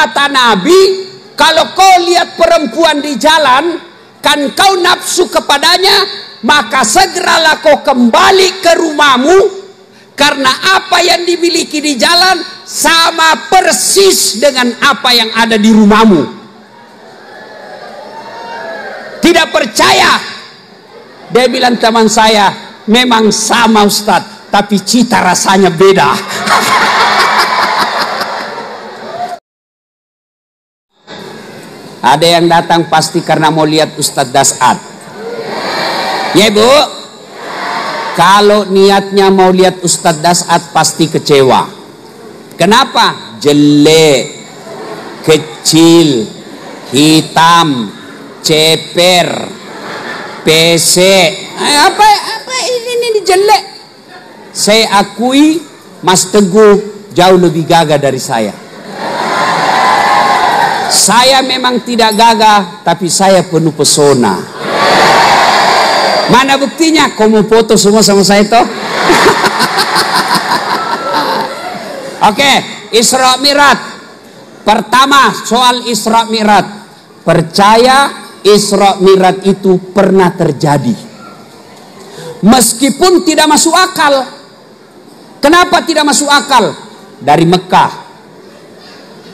Kata Nabi, kalau kau lihat perempuan di jalan, kan kau nafsu kepadanya, maka segeralah kau kembali ke rumahmu, karena apa yang dimiliki di jalan sama persis dengan apa yang ada di rumahmu. Tidak percaya? Dia bilang, teman saya, memang sama Ustadz, tapi cita rasanya beda. Ada yang datang pasti karena mau lihat Ustadz Das'ad. Ya Bu? Kalau niatnya mau lihat Ustadz Das'ad pasti kecewa. Kenapa? Jelek, kecil, hitam, ceper, pesek. Apa ini jelek? Saya akui Mas Teguh jauh lebih gagah dari saya. Saya memang tidak gagah, tapi saya penuh pesona. Mana buktinya? Kau mau foto semua sama saya toh? Oke, Isra Mi'raj. Pertama, soal Isra Mi'raj. Percaya Isra Mi'raj itu pernah terjadi. Meskipun tidak masuk akal. Kenapa tidak masuk akal? Dari Mekah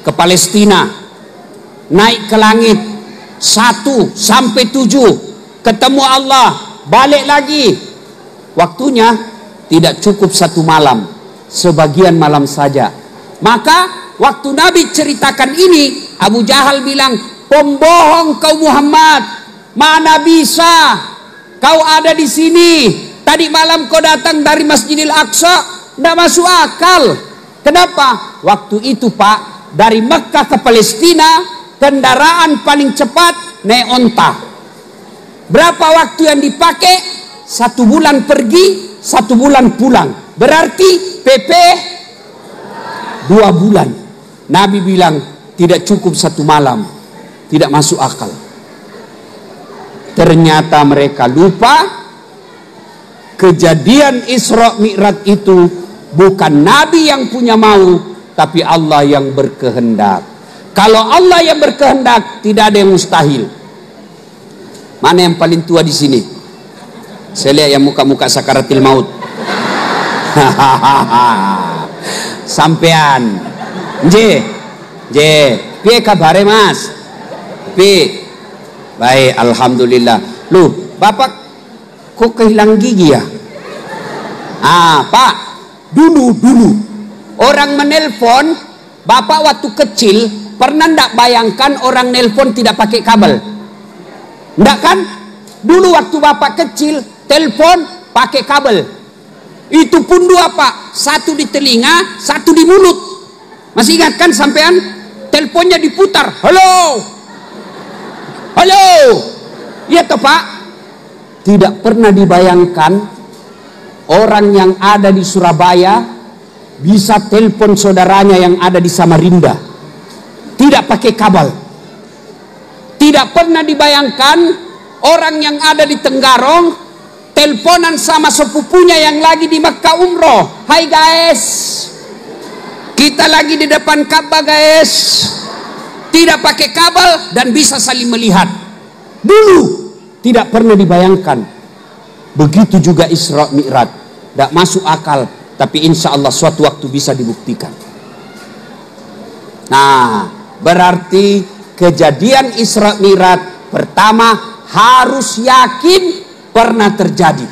ke Palestina, naik ke langit 1 sampai 7, ketemu Allah, balik lagi. Waktunya tidak cukup 1 malam, sebagian malam saja. Maka waktu Nabi ceritakan ini, Abu Jahal bilang, pembohong kau Muhammad, mana bisa kau ada di sini? Tadi malam kau datang dari Masjidil Aqsa, tidak masuk akal. Kenapa? Waktu itu Pak, dari Mekah ke Palestina, kendaraan paling cepat naik onta. Berapa waktu yang dipakai? 1 bulan pergi, 1 bulan pulang. Berarti PP 2 bulan. Nabi bilang tidak cukup 1 malam, tidak masuk akal. Ternyata mereka lupa. Kejadian Isra Mi'raj itu bukan Nabi yang punya mau, tapi Allah yang berkehendak. Kalau Allah yang berkehendak, tidak ada yang mustahil. Mana yang paling tua di sini? Saya lihat yang muka-muka sakaratil maut. Sampean. Piye kabare Mas? Piye? Baik, alhamdulillah. Lu, Bapak kok kehilang gigi ya? Pak, dulu orang menelpon Bapak waktu kecil. Pernah ndak bayangkan orang nelpon tidak pakai kabel? Ndak kan? Dulu waktu Bapak kecil, telepon pakai kabel. Itu pun 2 Pak, 1 di telinga, 1 di mulut. Masih ingat kan sampean? Teleponnya diputar. Halo. Halo. Iya toh Pak? Tidak pernah dibayangkan orang yang ada di Surabaya bisa telepon saudaranya yang ada di Samarinda. Tidak pakai kabel. Tidak pernah dibayangkan orang yang ada di Tenggarong teleponan sama sepupunya yang lagi di Mekah umroh. Hai guys, kita lagi di depan Ka'bah guys. Tidak pakai kabel dan bisa saling melihat. Dulu tidak pernah dibayangkan. Begitu juga Isra Mi'raj. Tidak masuk akal, tapi insya Allah suatu waktu bisa dibuktikan. Nah, berarti kejadian Isra Mi'raj pertama harus yakin pernah terjadi.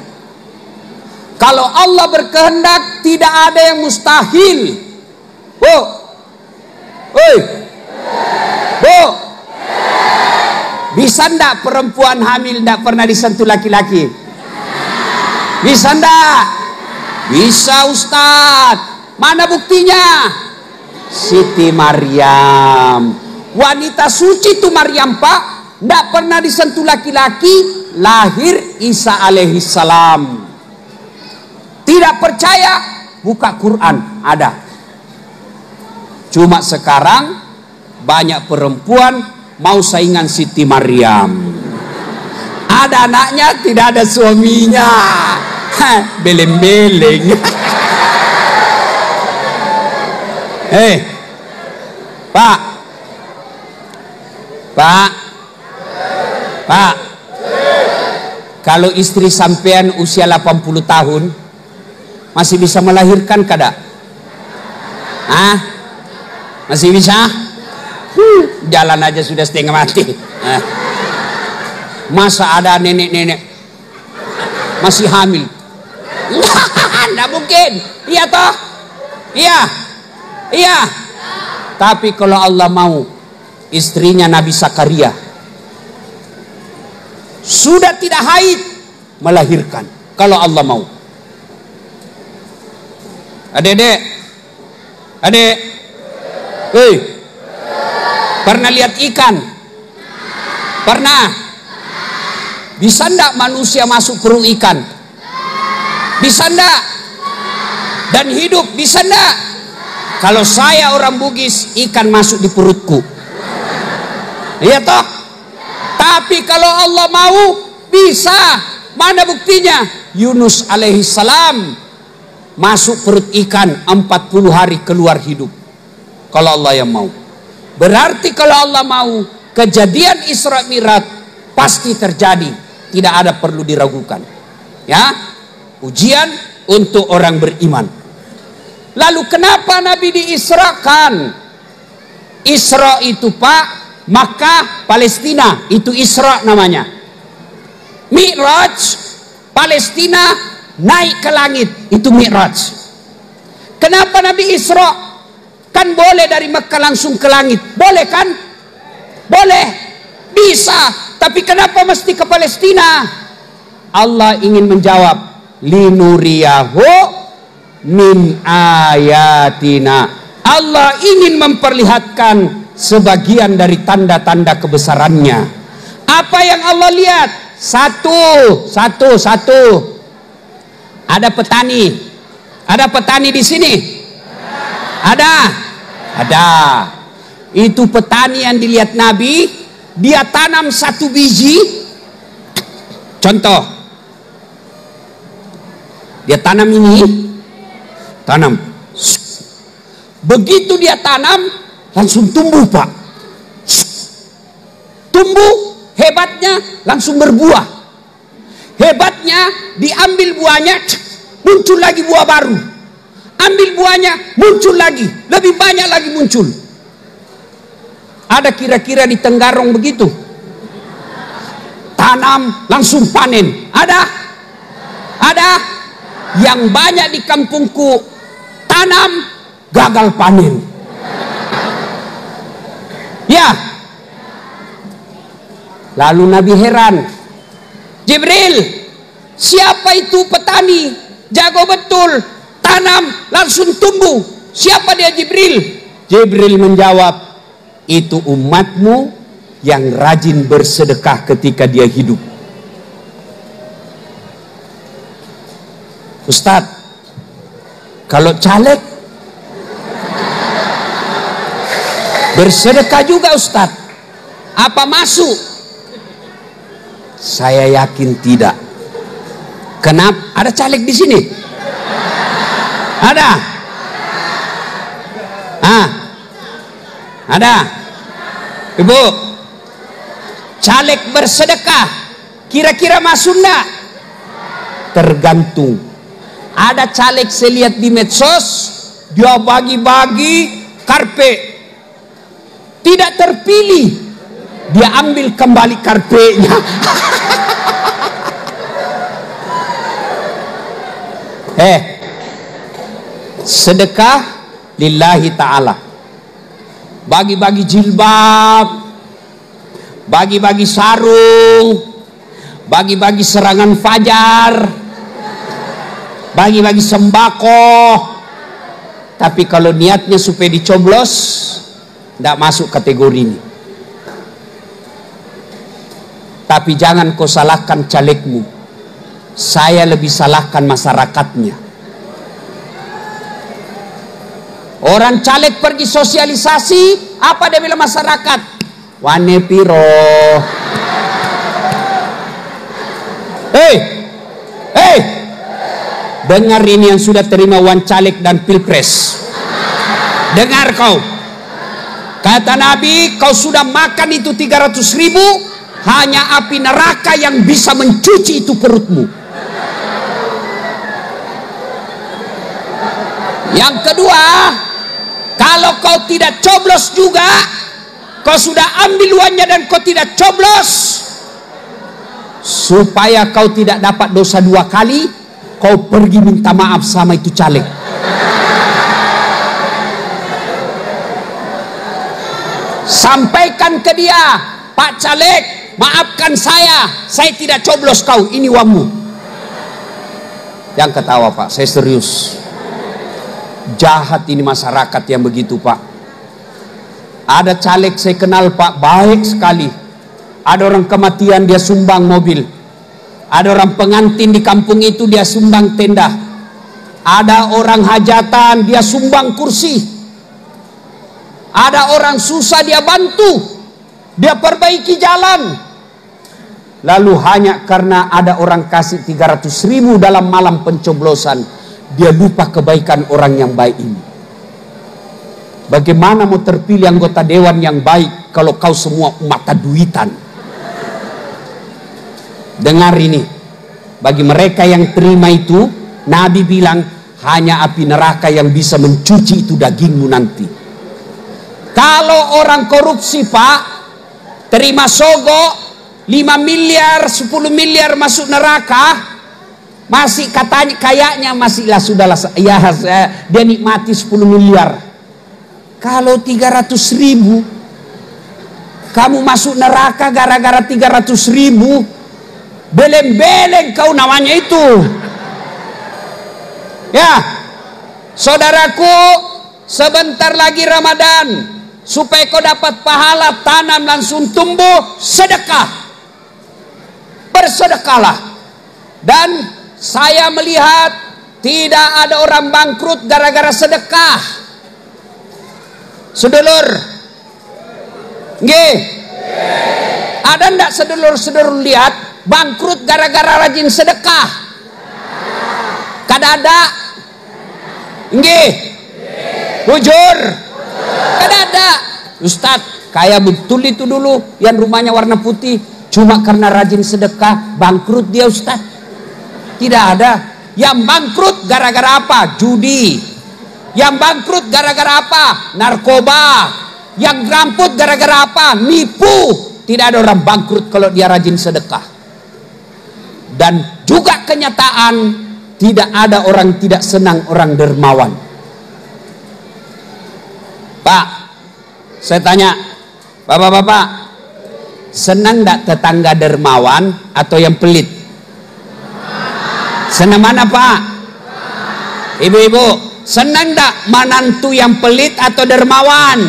Kalau Allah berkehendak, tidak ada yang mustahil. Bu, Bu, bisa ndak perempuan hamil ndak pernah disentuh laki-laki? Bisa ndak? Bisa Ustadz. Mana buktinya? Siti Maryam, wanita suci itu Maryam Pak, ndak pernah disentuh laki-laki, lahir Isa alaihissalam. Tidak percaya? Buka Quran, ada. Cuma sekarang banyak perempuan mau saingan Siti Maryam. Ada anaknya, tidak ada suaminya. Beleng-beleng. Pak, Pak, Pak, kalau istri sampean usia 80 tahun masih bisa melahirkan kada? Ah, masih bisa? Jalan aja sudah setengah mati. Masa ada nenek-nenek masih hamil? Nggak mungkin. Iya toh? Iya. Iya. Tapi kalau Allah mau, istrinya Nabi Zakaria sudah tidak haid, melahirkan. Kalau Allah mau. Adek-adek, adek, hei, pernah lihat ikan? Pernah? Bisa ndak manusia masuk perut ikan? Bisa ndak? Dan hidup bisa ndak? Kalau saya orang Bugis, ikan masuk di perutku. Iya toh? Tapi kalau Allah mau, bisa. Mana buktinya? Yunus alaihissalam masuk perut ikan 40 hari keluar hidup. Kalau Allah yang mau. Berarti kalau Allah mau, kejadian Isra Mi'raj pasti terjadi. Tidak ada perlu diragukan. Ya, ujian untuk orang beriman. Lalu kenapa Nabi diisrakan? Isra itu Pak, Makkah, Palestina, itu Isra namanya. Mi'raj, Palestina, naik ke langit, itu Mi'raj. Kenapa Nabi Isra? Kan boleh dari Makkah langsung ke langit, boleh kan? Boleh, bisa. Tapi kenapa mesti ke Palestina? Allah ingin menjawab, linuriyahu min ayatina. Allah ingin memperlihatkan sebagian dari tanda-tanda kebesarannya. Apa yang Allah lihat? Satu. Ada petani. Ada petani di sini? Ada. Itu petani yang dilihat Nabi, dia tanam satu biji. Contoh, dia tanam ini, tanam. Begitu dia tanam, langsung tumbuh Pak. Tumbuh, hebatnya langsung berbuah. Hebatnya diambil buahnya, muncul lagi buah baru. Ambil buahnya, muncul lagi, lebih banyak lagi muncul. Ada kira-kira di Tenggarong begitu? Tanam langsung panen. Ada? Yang banyak di kampungku tanam gagal panen. Ya. Lalu Nabi heran. Jibril, siapa itu petani? Jago betul, tanam langsung tumbuh. Siapa dia Jibril? Jibril menjawab, itu umatmu yang rajin bersedekah ketika dia hidup. Ustadz, kalau caleg bersedekah juga Ustadz, apa masuk? Saya yakin tidak. Kenapa? Ada caleg di sini? Ada? Ada? Ibu, caleg bersedekah kira-kira masuk enggak? Tergantung. Ada caleg saya lihat di medsos, dia bagi-bagi karpe, tidak terpilih, dia ambil kembali karpenya. Sedekah lillahi ta'ala. Bagi-bagi jilbab, bagi-bagi sarung, bagi-bagi serangan fajar, bagi-bagi sembako. Tapi kalau niatnya supaya dicoblos, tidak masuk kategori ini. Tapi jangan kau salahkan calegmu. Saya lebih salahkan masyarakatnya. Orang caleg pergi sosialisasi, apa dia bilang masyarakat? Wane piro. Hei, dengar ini yang sudah terima wan caleg dan pilpres. Dengar kau. Kata Nabi, kau sudah makan itu 300.000, hanya api neraka yang bisa mencuci itu perutmu. Yang kedua, kalau kau tidak coblos juga, kau sudah ambil uangnya dan kau tidak coblos, supaya kau tidak dapat dosa 2 kali, kau pergi minta maaf sama itu caleg. Sampaikan ke dia, Pak Caleg, maafkan saya tidak coblos kau, ini uangmu. Yang ketawa Pak, saya serius. Jahat ini masyarakat yang begitu Pak. Ada caleg saya kenal Pak, baik sekali. Ada orang kematian dia sumbang mobil. Ada orang pengantin di kampung itu dia sumbang tenda. Ada orang hajatan dia sumbang kursi. Ada orang susah dia bantu, dia perbaiki jalan. Lalu hanya karena ada orang kasih 300.000 dalam malam pencoblosan, dia lupa kebaikan orang yang baik ini. Bagaimana mau terpilih anggota dewan yang baik kalau kau semua mata duitan? Dengar ini, bagi mereka yang terima itu, Nabi bilang hanya api neraka yang bisa mencuci itu dagingmu nanti. Kalau orang korupsi Pak, terima sogok 5 miliar, 10 miliar masuk neraka, masih katanya kayaknya masih lah sudahlah ya, dia nikmati 10 miliar. Kalau 300.000 kamu masuk neraka gara-gara 300.000, beleng-beleng kau namanya itu. Ya, saudaraku, sebentar lagi Ramadan. Supaya kau dapat pahala tanam langsung tumbuh, sedekah. Bersedekahlah. Dan saya melihat tidak ada orang bangkrut gara-gara sedekah. Sedulur, nggih, ada ndak sedulur-sedulur lihat bangkrut gara-gara rajin sedekah? Kada ada, nggih, bujur. Kada ada. Ustadz, kayak betul itu dulu yang rumahnya warna putih, cuma karena rajin sedekah bangkrut dia Ustadz. Tidak ada. Yang bangkrut gara-gara apa? Judi. Yang bangkrut gara-gara apa? Narkoba. Yang ramput gara-gara apa? Nipu. Tidak ada orang bangkrut kalau dia rajin sedekah. Dan juga kenyataan, tidak ada orang tidak senang orang dermawan. Pak, saya tanya, bapak-bapak, senang tidak tetangga dermawan atau yang pelit? Senang mana Pak? Ibu-ibu, senang tidak menantu yang pelit atau dermawan?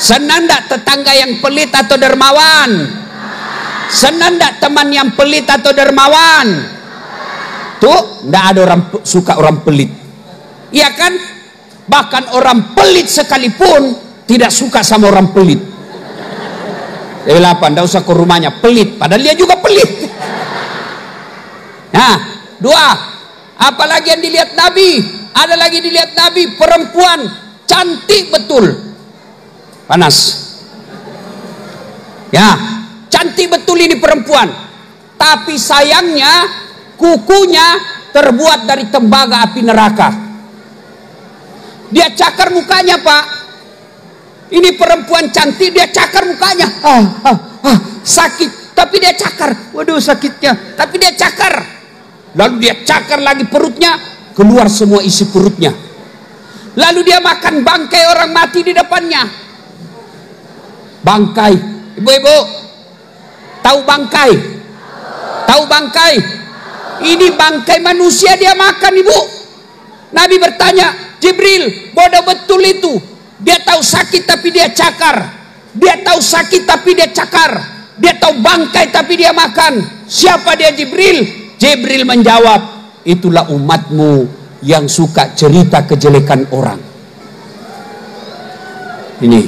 Senang tidak tetangga yang pelit atau dermawan? Senang tidak teman yang pelit atau dermawan? Tuh, tidak ada orang suka orang pelit. Iya kan? Bahkan orang pelit sekalipun tidak suka sama orang pelit. Dia bilang apa? Tidak usah ke rumahnya, pelit. Padahal dia juga pelit. Nah, 2. Apalagi yang dilihat Nabi? Ada lagi dilihat Nabi, perempuan cantik betul. Panas. Ya, cantik betul ini perempuan. Tapi sayangnya kukunya terbuat dari tembaga api neraka. Dia cakar mukanya Pak. Ini perempuan cantik, dia cakar mukanya. Sakit, tapi dia cakar. Waduh sakitnya, tapi dia cakar. Lalu dia cakar lagi perutnya, keluar semua isi perutnya. Lalu dia makan bangkai orang mati di depannya. Bangkai, ibu-ibu, tahu bangkai? Tahu bangkai? Ini bangkai manusia dia makan ibu. Nabi bertanya, Jibril, bodoh betul itu. Dia tahu sakit tapi dia cakar. Dia tahu sakit tapi dia cakar. Dia tahu bangkai tapi dia makan. Siapa dia Jibril? Jibril menjawab, itulah umatmu yang suka cerita kejelekan orang. Ini.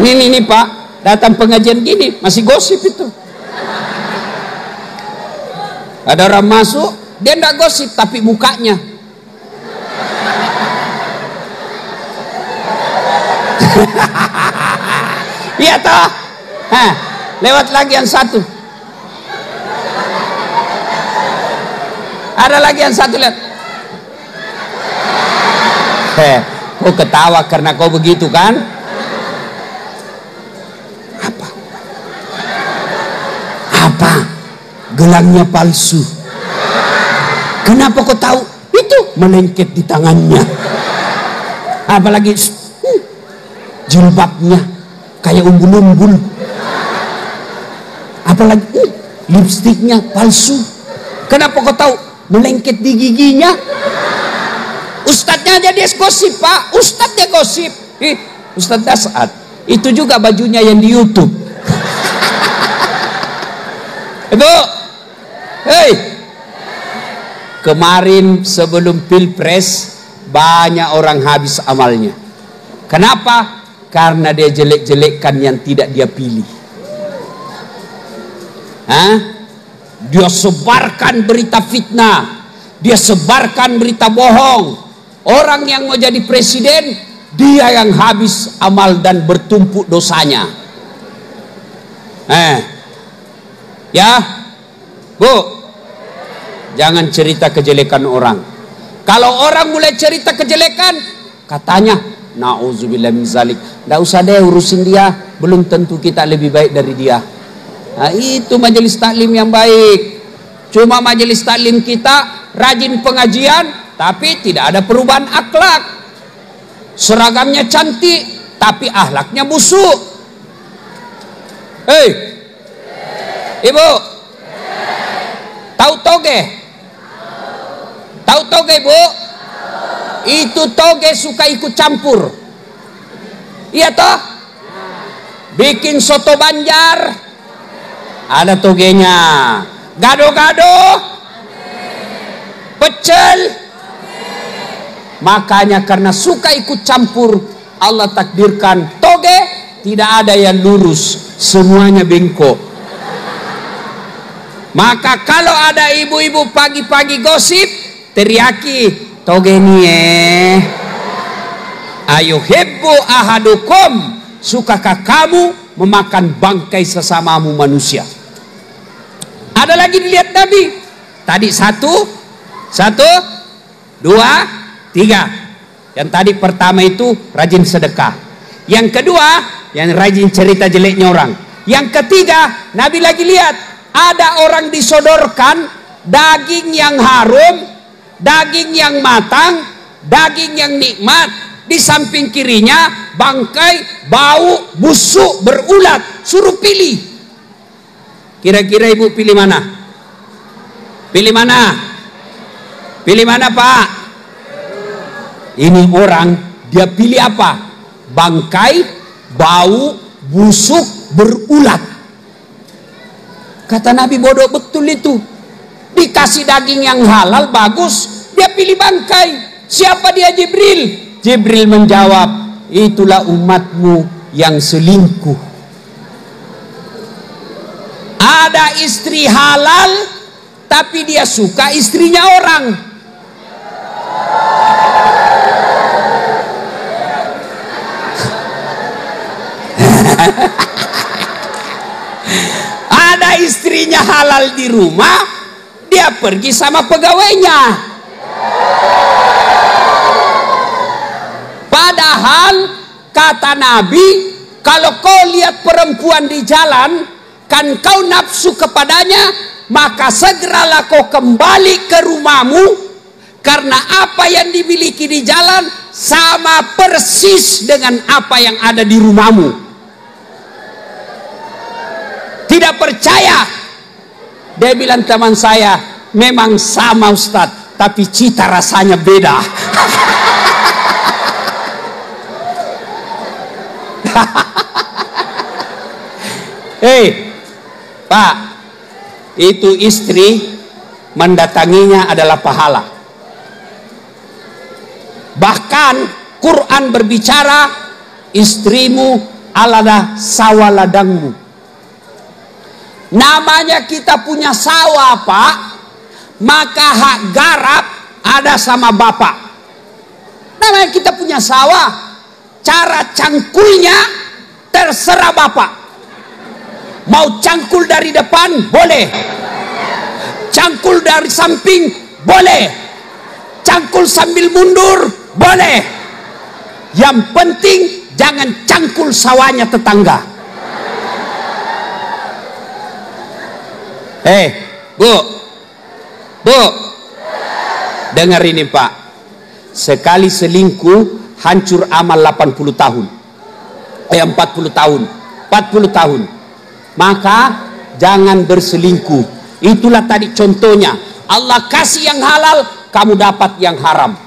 Ini Pak, datang pengajian gini masih gosip itu. Ada orang masuk, dia enggak gosip tapi mukanya. Iya toh? Lewat lagi yang satu. Ada lagi yang satu, lihat. Kau ketawa karena kau begitu kan? Apa? Gelangnya palsu. Kenapa kau tahu? Itu melengket di tangannya. Apalagi jilbabnya kayak umbul-umbul. Apalagi lipstiknya palsu. Kenapa kau tahu? Melengket di giginya. Ustadznya aja dia gosip, Pak. Ustadz dia gosip. Ustadz Dasat. Itu juga bajunya yang di YouTube. Ibu, hei, kemarin sebelum pilpres banyak orang habis amalnya. Kenapa? Karena dia jelek-jelekkan yang tidak dia pilih. Dia sebarkan berita fitnah, dia sebarkan berita bohong. Orang yang mau jadi presiden, dia yang habis amal dan bertumpuk dosanya. Ya, Bu, jangan cerita kejelekan orang. Kalau orang mulai cerita kejelekan, katanya, na'udzubillah min zalik, nggak usah deh urusin dia, belum tentu kita lebih baik dari dia. Nah, itu majelis taklim yang baik. Cuma majelis taklim kita rajin pengajian, tapi tidak ada perubahan akhlak. Seragamnya cantik, tapi akhlaknya busuk. Hei, Ibu, tahu toge? Tahu toge, Bu? Itu toge suka ikut campur. Iya toh? Bikin soto Banjar, ada togenya. Gado-gado, pecel. Makanya karena suka ikut campur, Allah takdirkan toge tidak ada yang lurus, semuanya bengkok. Maka kalau ada ibu-ibu pagi-pagi gosip, teriaki, toge nih ayo hibbu ahadukum, sukakah kamu memakan bangkai sesamamu manusia? Ada lagi dilihat Nabi. Tadi satu, dua, tiga. Yang tadi pertama itu rajin sedekah. Yang kedua, yang rajin cerita jeleknya orang. Yang ketiga, Nabi lagi lihat. Ada orang disodorkan daging yang harum, daging yang matang, daging yang nikmat. Di samping kirinya bangkai, bau, busuk, berulat. Suruh pilih. Kira-kira ibu pilih mana? Pilih mana? Pilih mana, Pak? Ini orang, dia pilih apa? Bangkai, bau, busuk, berulat. Kata Nabi, bodoh betul itu. Dikasih daging yang halal, bagus, dia pilih bangkai. Siapa dia? Jibril. Jibril menjawab, itulah umatmu yang selingkuh. Ada istri halal, tapi dia suka istrinya orang. Ada istrinya halal di rumah, dia pergi sama pegawainya. Padahal kata Nabi, kalau kau lihat perempuan di jalan, kan kau nafsu kepadanya, maka segeralah kau kembali ke rumahmu, karena apa yang dimiliki di jalan sama persis dengan apa yang ada di rumahmu. Tidak percaya? Dia bilang, teman saya, memang sama Ustadz, tapi cita rasanya beda. Hei, Pak, itu istri mendatanginya adalah pahala. Bahkan Quran berbicara, istrimu adalah sawah ladangmu. Namanya kita punya sawah, Pak, maka hak garap ada sama bapak. Namanya kita punya sawah, cara cangkulnya terserah Bapak. Mau cangkul dari depan, boleh. Cangkul dari samping, boleh. Cangkul sambil mundur, boleh. Yang penting jangan cangkul sawahnya tetangga. Bu, dengar ini Pak. Sekali selingkuh hancur amal 80 tahun. 40 tahun. 40 tahun. Maka jangan berselingkuh. Itulah tadi contohnya. Allah kasih yang halal, kamu dapat yang haram.